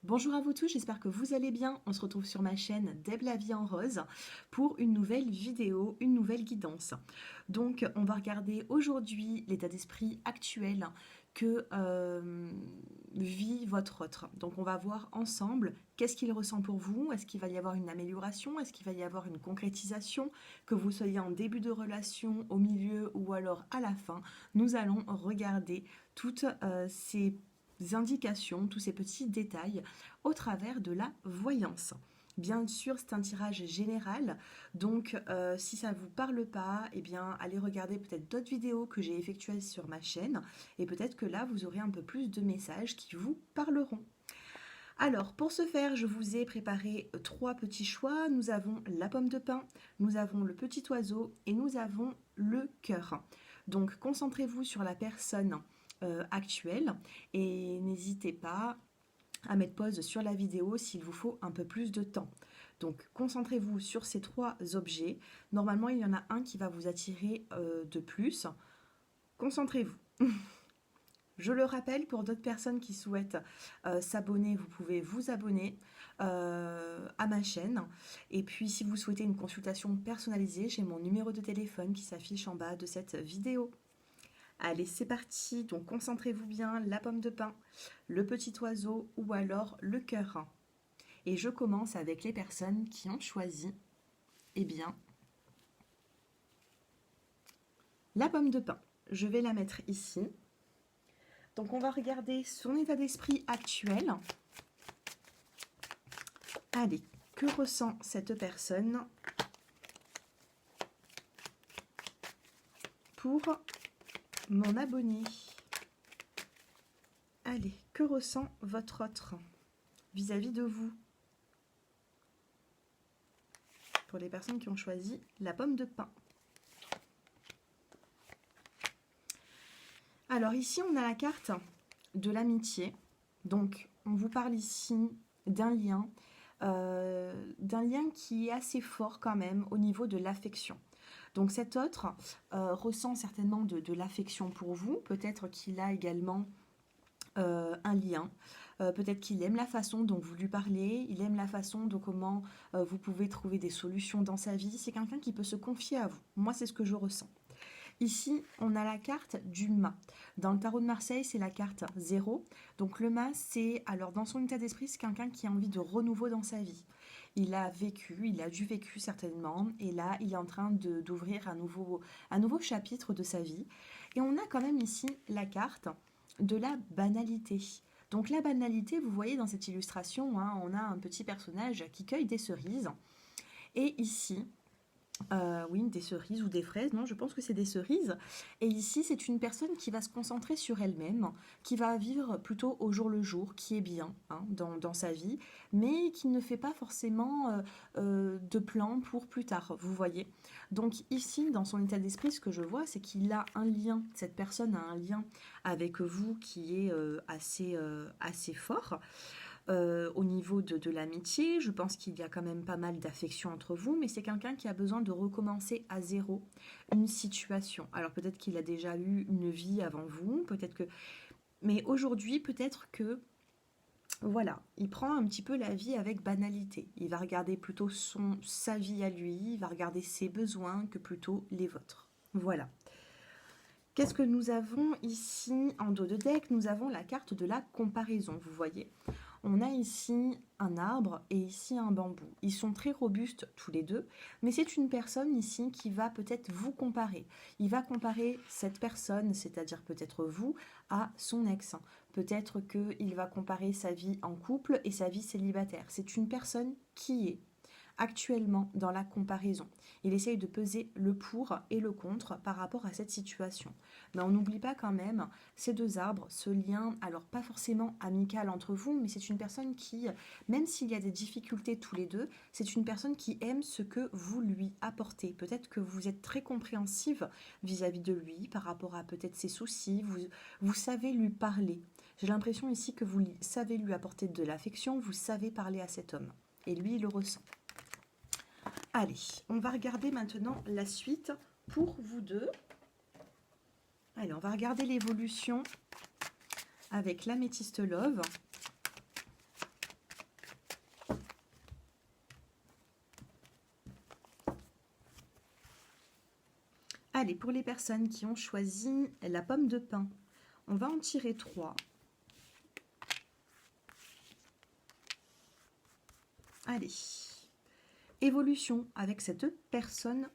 Bonjour à vous tous, j'espère que vous allez bien. On se retrouve sur ma chaîne Deb la vie en rose pour une nouvelle vidéo, une nouvelle guidance. Donc on va regarder aujourd'hui l'état d'esprit actuel que vit votre autre. Donc on va voir ensemble qu'est-ce qu'il ressent pour vous, est-ce qu'il va y avoir une amélioration, est-ce qu'il va y avoir une concrétisation, que vous soyez en début de relation, au milieu ou alors à la fin. Nous allons regarder toutes ces indications, tous ces petits détails au travers de la voyance. Bien sûr, c'est un tirage général, donc si ça ne vous parle pas, eh bien, allez regarder peut-être d'autres vidéos que j'ai effectuées sur ma chaîne, et peut-être que là, vous aurez un peu plus de messages qui vous parleront. Alors, pour ce faire, je vous ai préparé trois petits choix. Nous avons la pomme de pin, nous avons le petit oiseau et nous avons le cœur. Donc, concentrez-vous sur la personne actuelle et n'hésitez pas à mettre pause sur la vidéo s'il vous faut un peu plus de temps. Donc concentrez-vous sur ces trois objets. Normalement, il y en a un qui va vous attirer de plus. Concentrez-vous. Je le rappelle, pour d'autres personnes qui souhaitent s'abonner, vous pouvez vous abonner à ma chaîne. Et puis, si vous souhaitez une consultation personnalisée, j'ai mon numéro de téléphone qui s'affiche en bas de cette vidéo. Allez, c'est parti. Donc, concentrez-vous bien, la pomme de pin, le petit oiseau ou alors le cœur. Et je commence avec les personnes qui ont choisi, eh bien, la pomme de pin. Je vais la mettre ici. Donc, on va regarder son état d'esprit actuel. Allez, que ressent cette personne pour mon abonné? Allez, que ressent votre autre vis-à-vis de vous? Pour les personnes qui ont choisi la pomme de pin. Alors ici, on a la carte de l'amitié. Donc, on vous parle ici d'un lien qui est assez fort quand même au niveau de l'affection. Donc cet autre ressent certainement de l'affection pour vous. Peut-être qu'il a également un lien. Peut-être qu'il aime la façon dont vous lui parlez, il aime la façon dont comment vous pouvez trouver des solutions dans sa vie. C'est quelqu'un qui peut se confier à vous. Moi, c'est ce que je ressens. Ici, on a la carte du mât. Dans le tarot de Marseille, c'est la carte 0. Donc le mât, c'est, alors dans son état d'esprit, c'est quelqu'un qui a envie de renouveau dans sa vie. Il a du vécu certainement, et là, il est en train d'ouvrir un nouveau chapitre de sa vie. Et on a quand même ici la carte de la banalité. Donc la banalité, vous voyez dans cette illustration, hein, on a un petit personnage qui cueille des cerises. Et ici, oui, des cerises ou des fraises, non, je pense que c'est des cerises. Et ici, c'est une personne qui va se concentrer sur elle-même, qui va vivre plutôt au jour le jour, qui est bien hein, dans sa vie, mais qui ne fait pas forcément de plan pour plus tard, vous voyez. Donc ici, dans son état d'esprit, ce que je vois, c'est qu'il a un lien, cette personne a un lien avec vous qui est assez fort. Au niveau de l'amitié, je pense qu'il y a quand même pas mal d'affection entre vous, mais c'est quelqu'un qui a besoin de recommencer à zéro une situation. Alors peut-être qu'il a déjà eu une vie avant vous, peut-être que... Mais aujourd'hui, peut-être que... Voilà, il prend un petit peu la vie avec banalité. Il va regarder plutôt sa vie à lui, il va regarder ses besoins que plutôt les vôtres. Voilà. Qu'est-ce que nous avons ici en dos de deck? Nous avons la carte de la comparaison, vous voyez. On a ici un arbre et ici un bambou. Ils sont très robustes tous les deux, mais c'est une personne ici qui va peut-être vous comparer. Il va comparer cette personne, c'est-à-dire peut-être vous, à son ex. Peut-être qu'il va comparer sa vie en couple et sa vie célibataire. C'est une personne qui est actuellement dans la comparaison. Il essaye de peser le pour et le contre par rapport à cette situation. Mais on n'oublie pas quand même ces deux arbres, ce lien, alors pas forcément amical entre vous, mais c'est une personne qui, même s'il y a des difficultés tous les deux, c'est une personne qui aime ce que vous lui apportez. Peut-être que vous êtes très compréhensive vis-à-vis de lui par rapport à peut-être ses soucis, vous savez lui parler. J'ai l'impression ici que vous savez lui apporter de l'affection, vous savez parler à cet homme. Et lui, il le ressent. Allez, on va regarder maintenant la suite pour vous deux. Allez, on va regarder l'évolution avec l'améthyste love. Allez, pour les personnes qui ont choisi la pomme de pin, on va en tirer 3. Allez, évolution avec cette personne.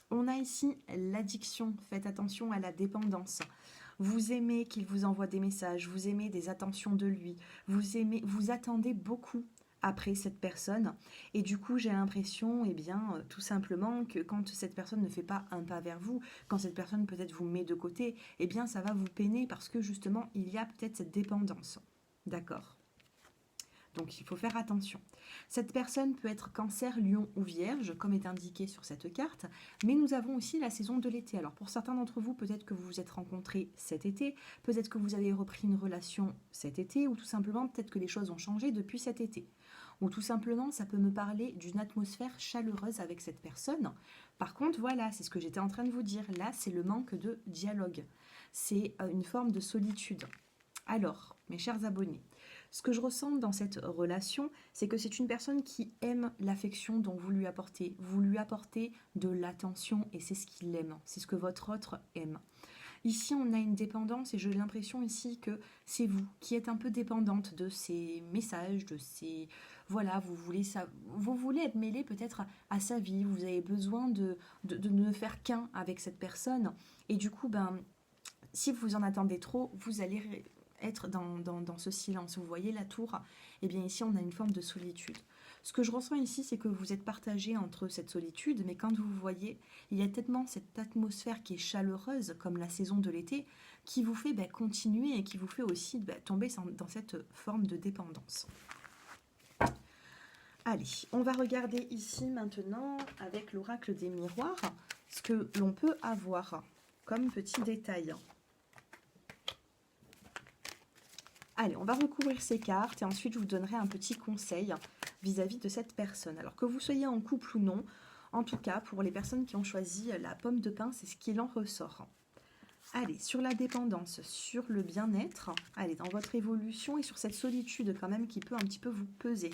On a ici l'addiction. Faites attention à la dépendance. Vous aimez qu'il vous envoie des messages, vous aimez des attentions de lui, vous attendez beaucoup après cette personne. Et du coup, j'ai l'impression, eh bien, tout simplement que quand cette personne ne fait pas un pas vers vous, quand cette personne peut-être vous met de côté, eh bien, ça va vous peiner parce que justement, il y a peut-être cette dépendance. D'accord ? Donc, il faut faire attention. Cette personne peut être Cancer, Lion ou Vierge, comme est indiqué sur cette carte, mais nous avons aussi la saison de l'été. Alors, pour certains d'entre vous, peut-être que vous vous êtes rencontrés cet été, peut-être que vous avez repris une relation cet été, ou tout simplement, peut-être que les choses ont changé depuis cet été. Ou tout simplement, ça peut me parler d'une atmosphère chaleureuse avec cette personne. Par contre, voilà, c'est ce que j'étais en train de vous dire. Là, c'est le manque de dialogue. C'est une forme de solitude. Alors, mes chers abonnés, ce que je ressens dans cette relation, c'est que c'est une personne qui aime l'affection dont vous lui apportez. Vous lui apportez de l'attention et c'est ce qu'il aime, c'est ce que votre autre aime. Ici, on a une dépendance et j'ai l'impression ici que c'est vous qui êtes un peu dépendante de ces messages, de ces... Voilà, vous voulez être mêlé peut-être à sa vie, vous avez besoin de ne faire qu'un avec cette personne. Et du coup, si vous en attendez trop, vous allez être dans ce silence. Vous voyez la tour? Eh bien ici, on a une forme de solitude. Ce que je ressens ici, c'est que vous êtes partagé entre cette solitude, mais quand vous voyez, il y a tellement cette atmosphère qui est chaleureuse, comme la saison de l'été, qui vous fait continuer et qui vous fait aussi tomber dans cette forme de dépendance. Allez, on va regarder ici maintenant, avec l'oracle des miroirs, ce que l'on peut avoir comme petit détail. Allez, on va recouvrir ces cartes et ensuite je vous donnerai un petit conseil vis-à-vis de cette personne. Alors que vous soyez en couple ou non, en tout cas pour les personnes qui ont choisi la pomme de pin, c'est ce qu'il en ressort. Allez, sur la dépendance, sur le bien-être, allez, dans votre évolution et sur cette solitude quand même qui peut un petit peu vous peser.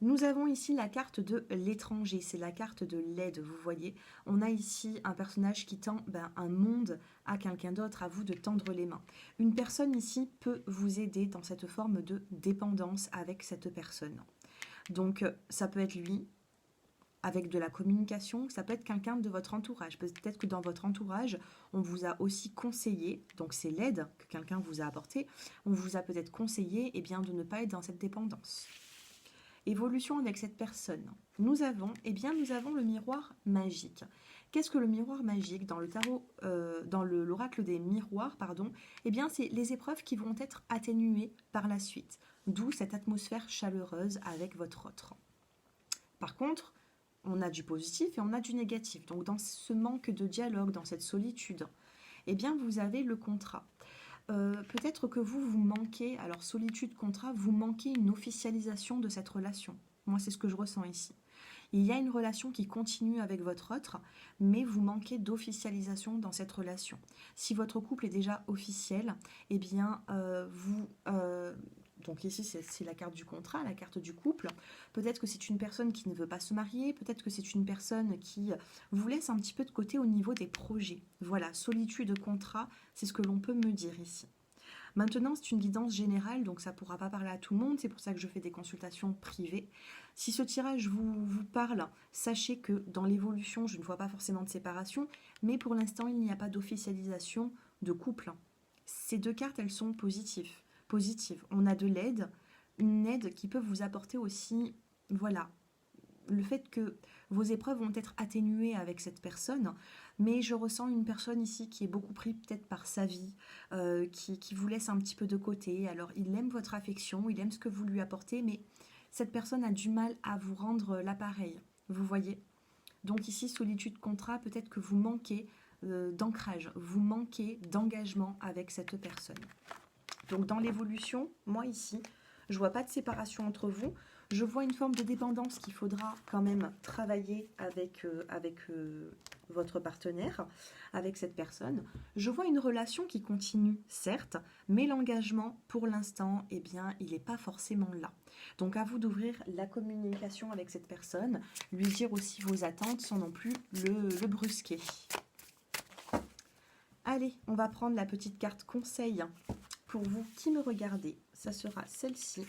Nous avons ici la carte de l'étranger, c'est la carte de l'aide, vous voyez. On a ici un personnage qui tend un monde à quelqu'un d'autre, à vous de tendre les mains. Une personne ici peut vous aider dans cette forme de dépendance avec cette personne. Donc ça peut être lui, avec de la communication, ça peut être quelqu'un de votre entourage. Peut-être que dans votre entourage, on vous a aussi conseillé, donc c'est l'aide que quelqu'un vous a apportée, on vous a peut-être conseillé de ne pas être dans cette dépendance. Évolution avec cette personne. Nous avons le miroir magique. Qu'est-ce que le miroir magique dans le tarot, dans l'oracle des miroirs, pardon? C'est les épreuves qui vont être atténuées par la suite. D'où cette atmosphère chaleureuse avec votre autre. Par contre, on a du positif et on a du négatif. Donc dans ce manque de dialogue, dans cette solitude, vous avez le contrat. Peut-être que vous manquez, alors solitude, contrat, vous manquez une officialisation de cette relation. Moi, c'est ce que je ressens ici. Il y a une relation qui continue avec votre autre, mais vous manquez d'officialisation dans cette relation. Si votre couple est déjà officiel, donc ici, c'est la carte du contrat, la carte du couple. Peut-être que c'est une personne qui ne veut pas se marier, peut-être que c'est une personne qui vous laisse un petit peu de côté au niveau des projets. Voilà, solitude, contrat, c'est ce que l'on peut me dire ici. Maintenant, c'est une guidance générale, donc ça ne pourra pas parler à tout le monde, c'est pour ça que je fais des consultations privées. Si ce tirage vous parle, sachez que dans l'évolution, je ne vois pas forcément de séparation, mais pour l'instant, il n'y a pas d'officialisation de couple. Ces deux cartes, elles sont positives. On a de l'aide, une aide qui peut vous apporter aussi, voilà, le fait que vos épreuves vont être atténuées avec cette personne, mais je ressens une personne ici qui est beaucoup prise peut-être par sa vie, qui vous laisse un petit peu de côté. Alors il aime votre affection, il aime ce que vous lui apportez, mais cette personne a du mal à vous rendre l'appareil, vous voyez. Donc ici, solitude, contrat, peut-être que vous manquez d'ancrage, vous manquez d'engagement avec cette personne. Donc dans l'évolution, moi ici, je ne vois pas de séparation entre vous. Je vois une forme de dépendance qu'il faudra quand même travailler avec votre partenaire, avec cette personne. Je vois une relation qui continue, certes, mais l'engagement, pour l'instant, eh bien, il n'est pas forcément là. Donc, à vous d'ouvrir la communication avec cette personne, lui dire aussi vos attentes sans non plus le brusquer. Allez, on va prendre la petite carte conseil pour vous qui me regardez. Ça sera celle-ci.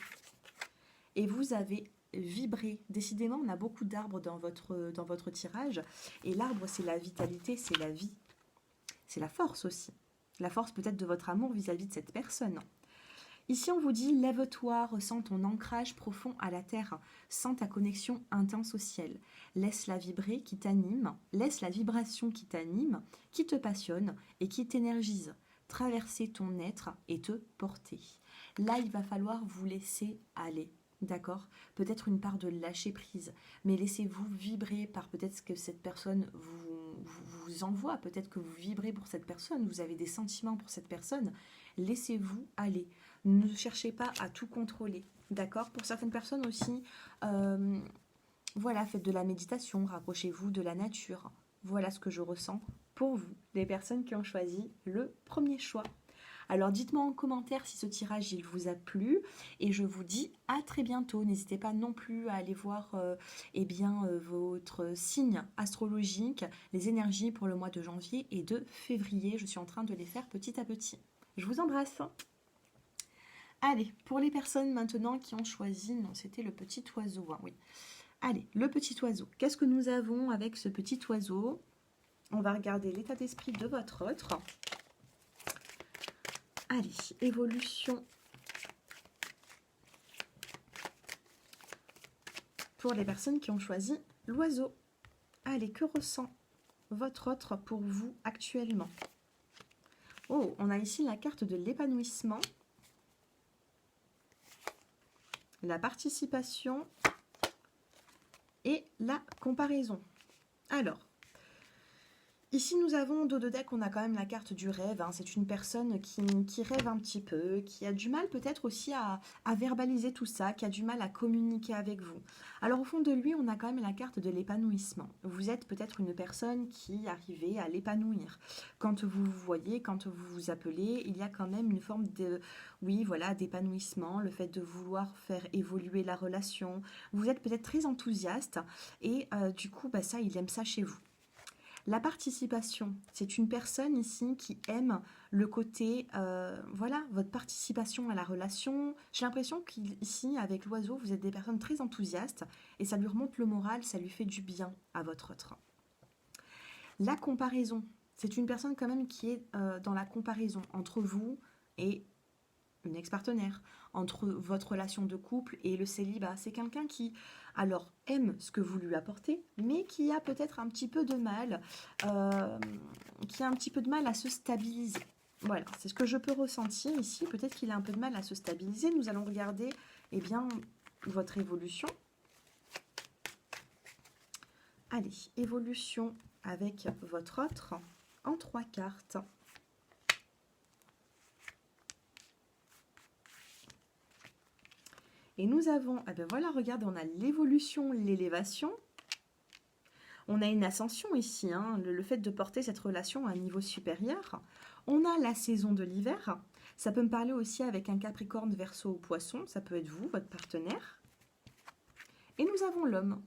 Et vous avez vibré. Décidément, on a beaucoup d'arbres dans votre tirage. Et l'arbre, c'est la vitalité, c'est la vie. C'est la force aussi. La force peut-être de votre amour vis-à-vis de cette personne. Ici, on vous dit, lève-toi, ressens ton ancrage profond à la terre, sens ta connexion intense au ciel. Laisse-la vibrer qui t'anime, laisse la vibration qui t'anime, qui te passionne et qui t'énergise. Traverser ton être et te porter. Là, il va falloir vous laisser aller. D'accord? Peut-être une part de lâcher prise, mais laissez-vous vibrer par peut-être ce que cette personne vous envoie, peut-être que vous vibrez pour cette personne, vous avez des sentiments pour cette personne. Laissez-vous aller. Ne cherchez pas à tout contrôler. D'accord? Pour certaines personnes aussi, voilà, faites de la méditation, rapprochez-vous de la nature. Voilà ce que je ressens pour vous, les personnes qui ont choisi le premier choix. Alors dites-moi en commentaire si ce tirage il vous a plu et je vous dis à très bientôt. N'hésitez pas non plus à aller voir votre signe astrologique, les énergies pour le mois de janvier et de février. Je suis en train de les faire petit à petit. Je vous embrasse. Allez, pour les personnes maintenant qui ont choisi, non c'était le petit oiseau, hein, oui. Allez, le petit oiseau. Qu'est-ce que nous avons avec ce petit oiseau? On va regarder l'état d'esprit de votre autre. Allez, évolution pour les personnes qui ont choisi l'oiseau. Allez, que ressent votre autre pour vous actuellement? Oh, on a ici la carte de l'épanouissement, la participation et la comparaison. Alors, ici, nous avons dos de deck, on a quand même la carte du rêve. Hein. C'est une personne qui rêve un petit peu, qui a du mal peut-être aussi à verbaliser tout ça, qui a du mal à communiquer avec vous. Alors, au fond de lui, on a quand même la carte de l'épanouissement. Vous êtes peut-être une personne qui arrivait à l'épanouir. Quand vous vous voyez, quand vous vous appelez, il y a quand même une forme de, oui, voilà, d'épanouissement, le fait de vouloir faire évoluer la relation. Vous êtes peut-être très enthousiaste et du coup, ça, il aime ça chez vous. La participation, c'est une personne ici qui aime le côté, voilà, votre participation à la relation. J'ai l'impression qu'ici, avec l'oiseau, vous êtes des personnes très enthousiastes et ça lui remonte le moral, ça lui fait du bien à votre autre. La comparaison, c'est une personne quand même qui est dans la comparaison entre vous et une ex-partenaire, entre votre relation de couple et le célibat. C'est quelqu'un qui, alors, aime ce que vous lui apportez, mais qui a peut-être un petit peu de mal, à se stabiliser. Voilà, c'est ce que je peux ressentir ici. Peut-être qu'il a un peu de mal à se stabiliser. Nous allons regarder, eh bien, votre évolution. Allez, évolution avec votre autre en 3 cartes. Et nous avons, eh bien voilà, regardez, on a l'évolution, l'élévation. On a une ascension ici, hein, le fait de porter cette relation à un niveau supérieur. On a la saison de l'hiver. Ça peut me parler aussi avec un Capricorne, Verseau ou Poisson. Ça peut être vous, votre partenaire. Et nous avons l'homme.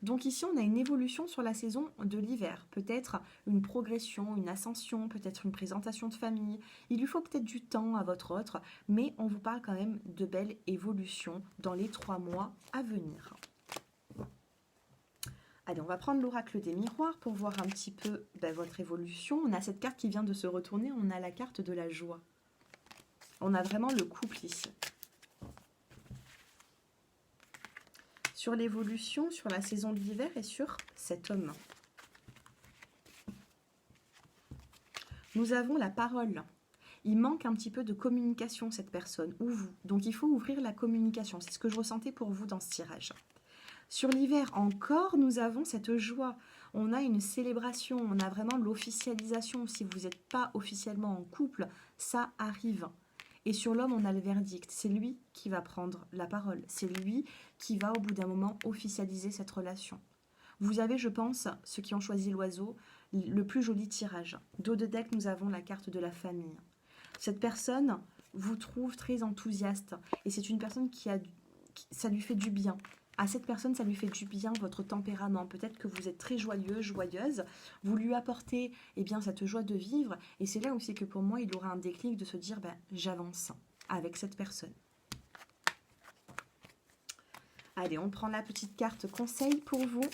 Donc ici, on a une évolution sur la saison de l'hiver. Peut-être une progression, une ascension, peut-être une présentation de famille. Il lui faut peut-être du temps à votre autre, mais on vous parle quand même de belles évolutions dans les 3 mois à venir. Allez, on va prendre l'oracle des miroirs pour voir un petit peu votre évolution. On a cette carte qui vient de se retourner, on a la carte de la joie. On a vraiment le couple ici. Sur l'évolution, sur la saison de l'hiver et sur cet homme. Nous avons la parole. Il manque un petit peu de communication, cette personne, ou vous. Donc il faut ouvrir la communication. C'est ce que je ressentais pour vous dans ce tirage. Sur l'hiver encore, nous avons cette joie. On a une célébration, on a vraiment l'officialisation. Si vous n'êtes pas officiellement en couple, ça arrive. Et sur l'homme, on a le verdict. C'est lui qui va prendre la parole. C'est lui qui va, au bout d'un moment, officialiser cette relation. Vous avez, je pense, ceux qui ont choisi l'oiseau, le plus joli tirage. Dos de deck, nous avons la carte de la famille. Cette personne vous trouve très enthousiaste et c'est une personne ça lui fait du bien. À cette personne, ça lui fait du bien votre tempérament. Peut-être que vous êtes très joyeux, joyeuse. Vous lui apportez cette joie de vivre. Et c'est là aussi que pour moi, il aura un déclic de se dire j'avance avec cette personne. Allez, on prend la petite carte conseil pour vous.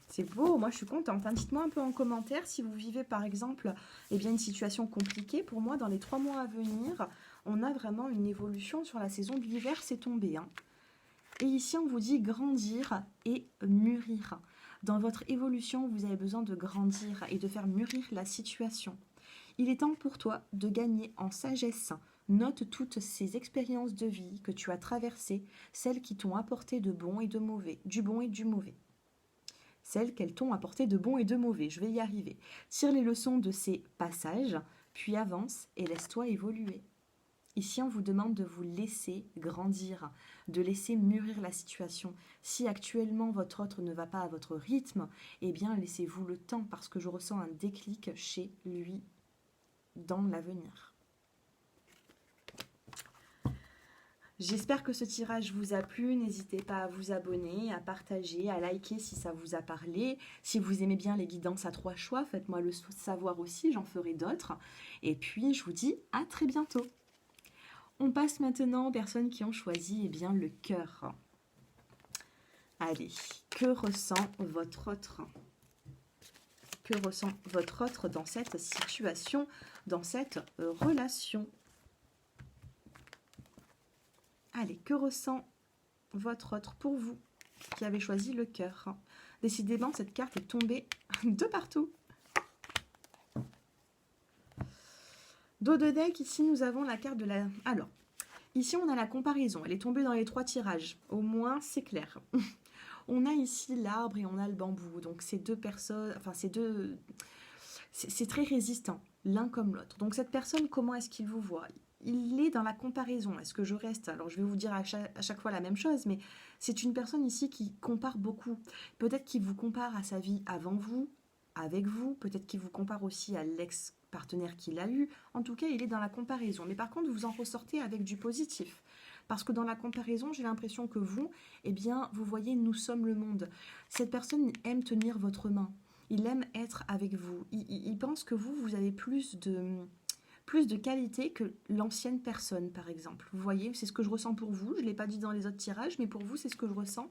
C'est beau, moi je suis contente. Dites-moi un peu en commentaire si vous vivez par exemple une situation compliquée. Pour moi, dans les 3 mois à venir, on a vraiment une évolution sur la saison de l'hiver, c'est tombé. Et ici, on vous dit grandir et mûrir. Dans votre évolution, vous avez besoin de grandir et de faire mûrir la situation. Il est temps pour toi de gagner en sagesse. Note toutes ces expériences de vie que tu as traversées, celles qui t'ont apporté de bon et de mauvais, du bon et du mauvais. Celles qu'elles t'ont apporté de bon et de mauvais, je vais y arriver. Tire les leçons de ces passages, puis avance et laisse-toi évoluer. Ici, on vous demande de vous laisser grandir, de laisser mûrir la situation. Si actuellement votre autre ne va pas à votre rythme, laissez-vous le temps parce que je ressens un déclic chez lui dans l'avenir. J'espère que ce tirage vous a plu. N'hésitez pas à vous abonner, à partager, à liker si ça vous a parlé. Si vous aimez bien les guidances à 3 choix, faites-moi le savoir aussi, j'en ferai d'autres. Et puis, je vous dis à très bientôt. On passe maintenant aux personnes qui ont choisi le cœur. Allez, que ressent votre autre? Que ressent votre autre dans cette situation, dans cette relation? Allez, que ressent votre autre pour vous qui avez choisi le cœur? Décidément, cette carte est tombée de partout. Dos de deck, ici, nous avons la carte de la... Alors, ici, on a la comparaison. Elle est tombée dans les 3 tirages. Au moins, c'est clair. On a ici l'arbre et on a le bambou. Donc, ces deux personnes... Enfin, c'est très résistant, l'un comme l'autre. Donc, cette personne, comment est-ce qu'il vous voit? Il est dans la comparaison. Est-ce que je reste? Alors, je vais vous dire à chaque fois la même chose, mais c'est une personne ici qui compare beaucoup. Peut-être qu'il vous compare à sa vie avant vous, avec vous. Peut-être qu'il vous compare aussi à l'ex-partenaire qu'il a eu. En tout cas, il est dans la comparaison. Mais par contre, vous en ressortez avec du positif. Parce que dans la comparaison, j'ai l'impression que vous, vous voyez, nous sommes le monde. Cette personne aime tenir votre main. Il aime être avec vous. Il pense que vous avez plus de qualité que l'ancienne personne, par exemple. Vous voyez, c'est ce que je ressens pour vous. Je ne l'ai pas dit dans les autres tirages, mais pour vous, c'est ce que je ressens.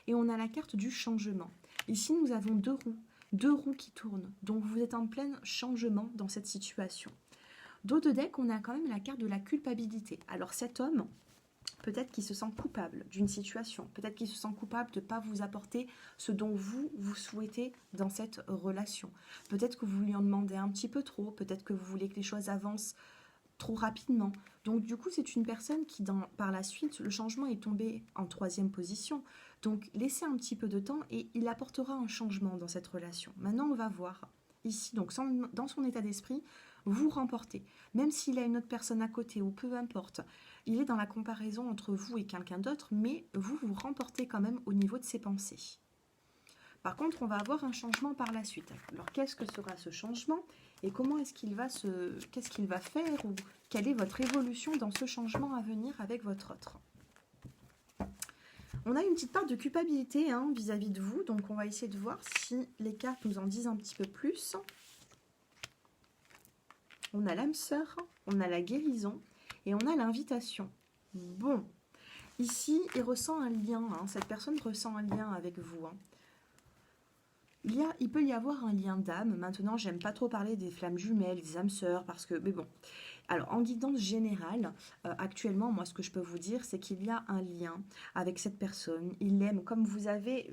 Et on a la carte du changement. Ici, nous avons 2 roues. 2 roues qui tournent. Donc, vous êtes en plein changement dans cette situation. Dos de deck, on a quand même la carte de la culpabilité. Alors, cet homme, peut-être qu'il se sent coupable d'une situation. Peut-être qu'il se sent coupable de ne pas vous apporter ce dont vous souhaitez dans cette relation. Peut-être que vous lui en demandez un petit peu trop. Peut-être que vous voulez que les choses avancent trop rapidement. Donc, du coup, c'est une personne qui, par la suite, le changement est tombé en 3e position. Donc, laissez un petit peu de temps et il apportera un changement dans cette relation. Maintenant, on va voir. Ici, donc, dans son état d'esprit, vous remportez. Même s'il a une autre personne à côté ou peu importe, il est dans la comparaison entre vous et quelqu'un d'autre, mais vous remportez quand même au niveau de ses pensées. Par contre, on va avoir un changement par la suite. Alors, qu'est-ce que sera ce changement et comment est-ce qu'il va qu'est-ce qu'il va faire ou quelle est votre évolution dans ce changement à venir avec votre autre? On a une petite part de culpabilité vis-à-vis de vous, donc on va essayer de voir si les cartes nous en disent un petit peu plus. On a l'âme sœur, on a la guérison et on a l'invitation. Bon, ici, il ressent un lien, cette personne ressent un lien avec vous. Il peut y avoir un lien d'âme. Maintenant, j'aime pas trop parler des flammes jumelles, des âmes sœurs, parce que, mais bon. Alors, en guidance générale, actuellement, moi, ce que je peux vous dire, c'est qu'il y a un lien avec cette personne. Il aime, comme vous avez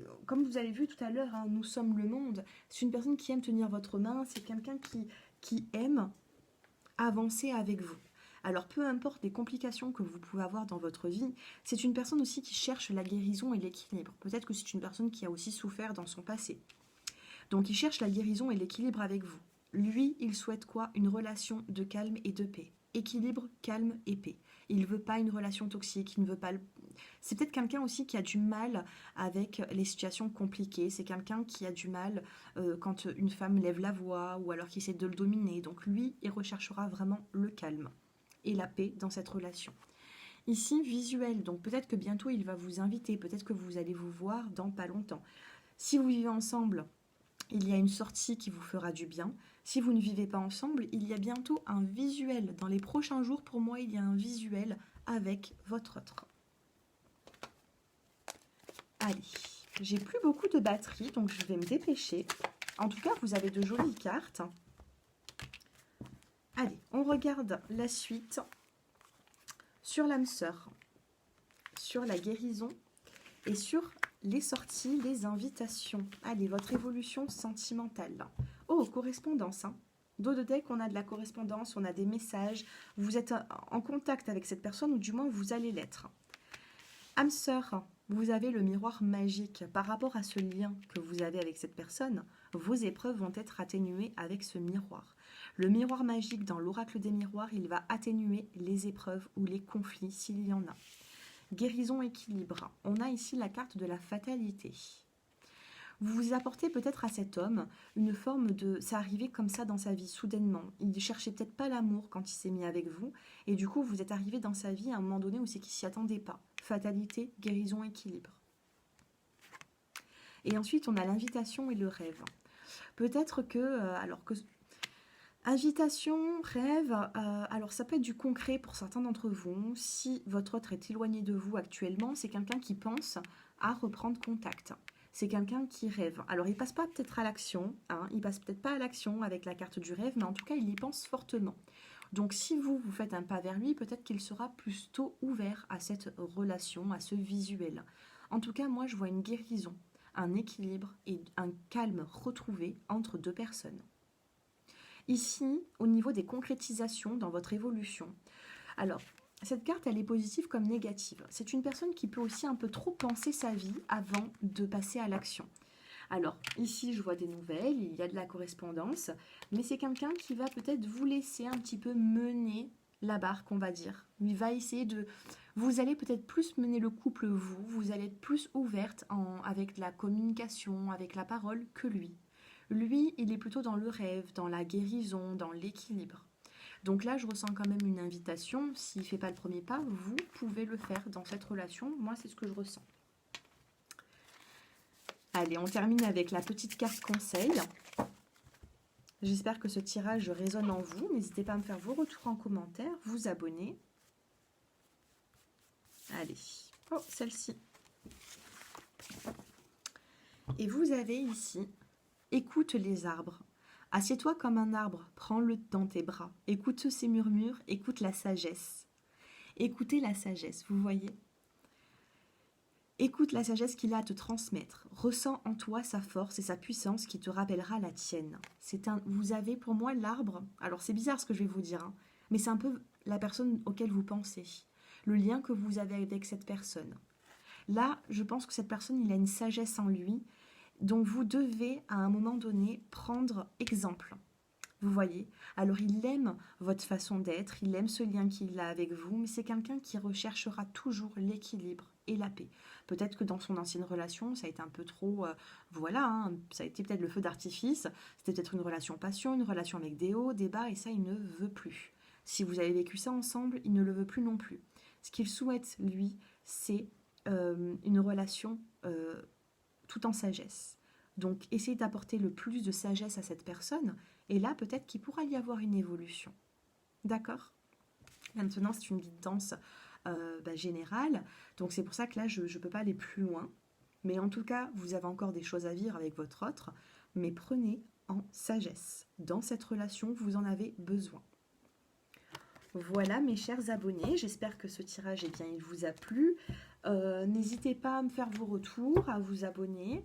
vu tout à l'heure, nous sommes le monde. C'est une personne qui aime tenir votre main. C'est quelqu'un qui aime avancer avec vous. Alors, peu importe les complications que vous pouvez avoir dans votre vie, c'est une personne aussi qui cherche la guérison et l'équilibre. Peut-être que c'est une personne qui a aussi souffert dans son passé. Donc, il cherche la guérison et l'équilibre avec vous. Lui, il souhaite quoi? Une relation de calme et de paix. équilibre, calme et paix. Il ne veut pas une relation toxique, il ne veut pas... C'est peut-être quelqu'un aussi qui a du mal avec les situations compliquées. C'est quelqu'un qui a du mal quand une femme lève la voix ou alors qui essaie de le dominer. Donc lui, il recherchera vraiment le calme et la paix dans cette relation. Ici, visuel, donc peut-être que bientôt il va vous inviter, peut-être que vous allez vous voir dans pas longtemps. Si vous vivez ensemble, il y a une sortie qui vous fera du bien. Si vous ne vivez pas ensemble, il y a bientôt un visuel. Dans les prochains jours, pour moi, il y a un visuel avec votre autre. Allez, j'ai plus beaucoup de batterie, donc je vais me dépêcher. En tout cas, vous avez de jolies cartes. Allez, on regarde la suite sur l'âme sœur, sur la guérison et sur les sorties, les invitations. Allez, votre évolution sentimentale. Oh, correspondance. Dos de deck, on a de la correspondance, on a des messages. Vous êtes en contact avec cette personne, ou du moins vous allez l'être. Âme sœur, vous avez le miroir magique. Par rapport à ce lien que vous avez avec cette personne, vos épreuves vont être atténuées avec ce miroir. Le miroir magique, dans l'oracle des miroirs, il va atténuer les épreuves ou les conflits s'il y en a. Guérison, équilibre. On a ici la carte de la fatalité. Vous apportez peut-être à cet homme une forme de... Ça arrivait comme ça dans sa vie, soudainement. Il ne cherchait peut-être pas l'amour quand il s'est mis avec vous. Et du coup, vous êtes arrivé dans sa vie à un moment donné où c'est qu'il ne s'y attendait pas. Fatalité, guérison, équilibre. Et ensuite, on a l'invitation et le rêve. Peut-être que... Invitation, rêve, alors ça peut être du concret pour certains d'entre vous. Si votre autre est éloigné de vous actuellement, c'est quelqu'un qui pense à reprendre contact. C'est quelqu'un qui rêve. Alors il passe pas peut-être à l'action, il passe peut-être pas à l'action avec la carte du rêve, mais en tout cas il y pense fortement. Donc si vous faites un pas vers lui, peut-être qu'il sera plutôt ouvert à cette relation, à ce visuel. En tout cas, moi je vois une guérison, un équilibre et un calme retrouvé entre deux personnes. Ici, au niveau des concrétisations dans votre évolution, alors, cette carte, elle est positive comme négative. C'est une personne qui peut aussi un peu trop penser sa vie avant de passer à l'action. Alors, ici, je vois des nouvelles, il y a de la correspondance, mais c'est quelqu'un qui va peut-être vous laisser un petit peu mener la barque, on va dire. Il va essayer de... Vous allez peut-être plus mener le couple, vous allez être plus ouverte avec la communication, avec la parole que lui. Lui, il est plutôt dans le rêve, dans la guérison, dans l'équilibre. Donc là, je ressens quand même une invitation. S'il ne fait pas le premier pas, vous pouvez le faire dans cette relation. Moi, c'est ce que je ressens. Allez, on termine avec la petite carte conseil. J'espère que ce tirage résonne en vous. N'hésitez pas à me faire vos retours en commentaire, vous abonner. Allez, oh, celle-ci. Et vous avez ici... Écoute les arbres. Assieds-toi comme un arbre, prends-le dans tes bras. Écoute ces murmures, écoute la sagesse. Écoutez la sagesse, vous voyez? Écoute la sagesse qu'il a à te transmettre. Ressens en toi sa force et sa puissance qui te rappellera la tienne. Vous avez pour moi l'arbre. Alors c'est bizarre ce que je vais vous dire, mais c'est un peu la personne auquel vous pensez. Le lien que vous avez avec cette personne. Là, je pense que cette personne, il a une sagesse en lui. Donc vous devez à un moment donné prendre exemple. Vous voyez? Alors il aime votre façon d'être, il aime ce lien qu'il a avec vous, mais c'est quelqu'un qui recherchera toujours l'équilibre et la paix. Peut-être que dans son ancienne relation, ça a été un peu trop... ça a été peut-être le feu d'artifice, c'était peut-être une relation passion, une relation avec des hauts, des bas, et ça il ne veut plus. Si vous avez vécu ça ensemble, il ne le veut plus non plus. Ce qu'il souhaite, lui, c'est une relation... tout en sagesse. Donc, essayez d'apporter le plus de sagesse à cette personne, et là, peut-être qu'il pourra y avoir une évolution. D'accord? Maintenant, c'est une guidance générale, donc c'est pour ça que là, je ne peux pas aller plus loin. Mais en tout cas, vous avez encore des choses à vivre avec votre autre, mais prenez en sagesse. Dans cette relation, vous en avez besoin. Voilà mes chers abonnés, j'espère que ce tirage, il vous a plu. N'hésitez pas à me faire vos retours, à vous abonner.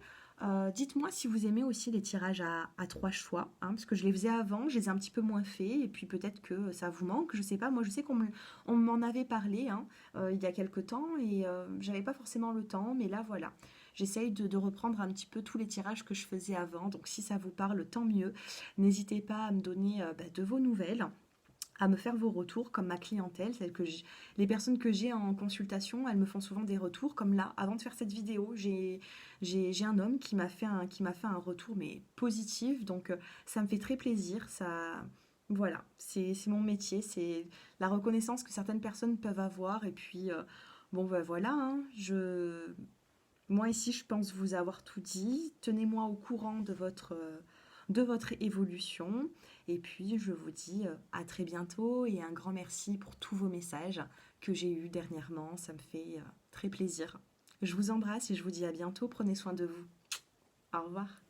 Dites-moi si vous aimez aussi les tirages à 3 choix, parce que je les faisais avant, je les ai un petit peu moins fait, et puis peut-être que ça vous manque, je sais pas. Moi, je sais on m'en avait parlé il y a quelques temps, et j'avais pas forcément le temps, mais là, voilà. J'essaye de reprendre un petit peu tous les tirages que je faisais avant, donc si ça vous parle, tant mieux. N'hésitez pas à me donner de vos nouvelles. à me faire vos retours, comme ma clientèle, les personnes que j'ai en consultation, elles me font souvent des retours, comme là, avant de faire cette vidéo, j'ai un homme qui m'a fait un retour, mais positif, donc ça me fait très plaisir, ça, voilà, c'est mon métier, c'est la reconnaissance que certaines personnes peuvent avoir, et puis, bon, ben voilà, hein, moi ici, je pense vous avoir tout dit. Tenez-moi au courant de votre évolution. Et puis, je vous dis à très bientôt et un grand merci pour tous vos messages que j'ai eus dernièrement. Ça me fait très plaisir. Je vous embrasse et je vous dis à bientôt. Prenez soin de vous. Au revoir.